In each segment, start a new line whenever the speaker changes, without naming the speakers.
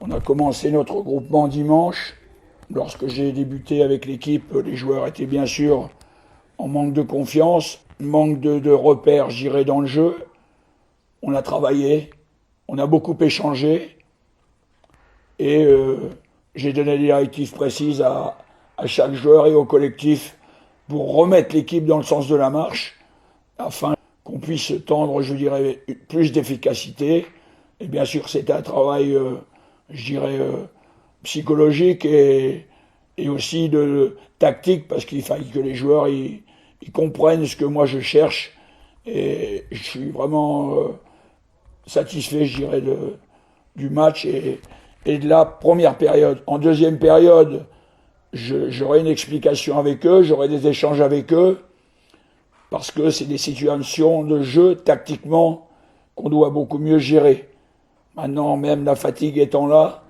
On a commencé notre regroupement dimanche. Lorsque j'ai débuté avec l'équipe, les joueurs étaient bien sûr en manque de confiance, manque de repères, je dirais, dans le jeu. On a travaillé, on a beaucoup échangé et j'ai donné des directives précises à chaque joueur et au collectif pour remettre l'équipe dans le sens de la marche afin qu'on puisse tendre, je dirais, plus d'efficacité. Et bien sûr, c'est un travail, je dirais, psychologique et aussi de tactique, parce qu'il fallait que les joueurs ils comprennent ce que moi je cherche. Et je suis vraiment satisfait, je dirais, du match et de la première période. En deuxième période, j'aurai une explication avec eux, j'aurai des échanges avec eux, parce que c'est des situations de jeu, tactiquement, qu'on doit beaucoup mieux gérer. Maintenant, même la fatigue étant là,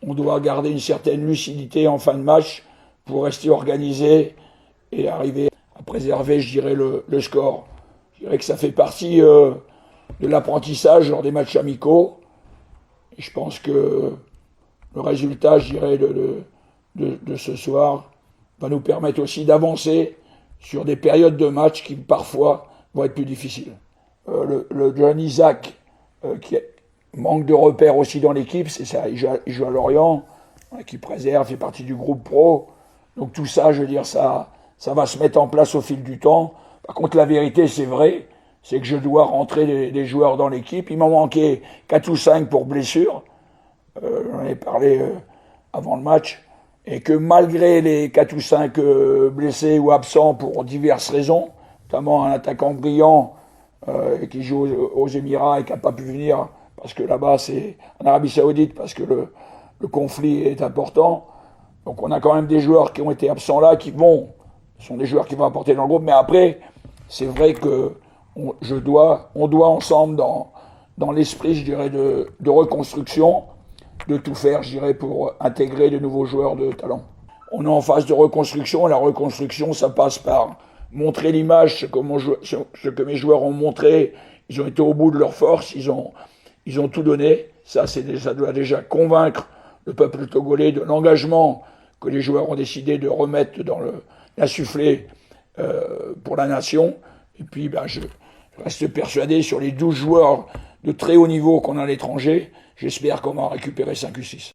on doit garder une certaine lucidité en fin de match pour rester organisé et arriver à préserver, je dirais, le score. Je dirais que ça fait partie de l'apprentissage lors des matchs amicaux. Et je pense que le résultat, je dirais, de ce soir va nous permettre aussi d'avancer sur des périodes de match qui parfois vont être plus difficiles. Le jeune Isaac, qui manque de repères aussi dans l'équipe, c'est ça, il joue à Lorient, qui préserve, fait partie du groupe pro. Donc tout ça, je veux dire, ça va se mettre en place au fil du temps. Par contre, la vérité, c'est vrai, c'est que je dois rentrer des joueurs dans l'équipe. Il m'en manquait 4 ou 5 pour blessure. J'en ai parlé avant le match. Et que malgré les 4 ou 5 blessés ou absents pour diverses raisons, notamment un attaquant brillant qui joue aux Émirats et qui n'a pas pu venir parce que là-bas c'est en Arabie Saoudite, parce que le conflit est important. Donc on a quand même des joueurs qui ont été absents là, sont des joueurs qui vont apporter dans le groupe. Mais après, c'est vrai que on doit ensemble dans l'esprit, je dirais, de reconstruction, de tout faire, je dirais, pour intégrer de nouveaux joueurs de talent. On est en phase de reconstruction. La reconstruction, ça passe par montrer l'image, ce que mes joueurs ont montré. Ils ont été au bout de leur force, ils ont tout donné. Ça doit déjà convaincre le peuple togolais de l'engagement que les joueurs ont décidé de remettre dans l'insufflé pour la nation. Et puis, je reste persuadé, sur les 12 joueurs de très haut niveau qu'on a à l'étranger, j'espère qu'on va en récupérer 5 ou 6.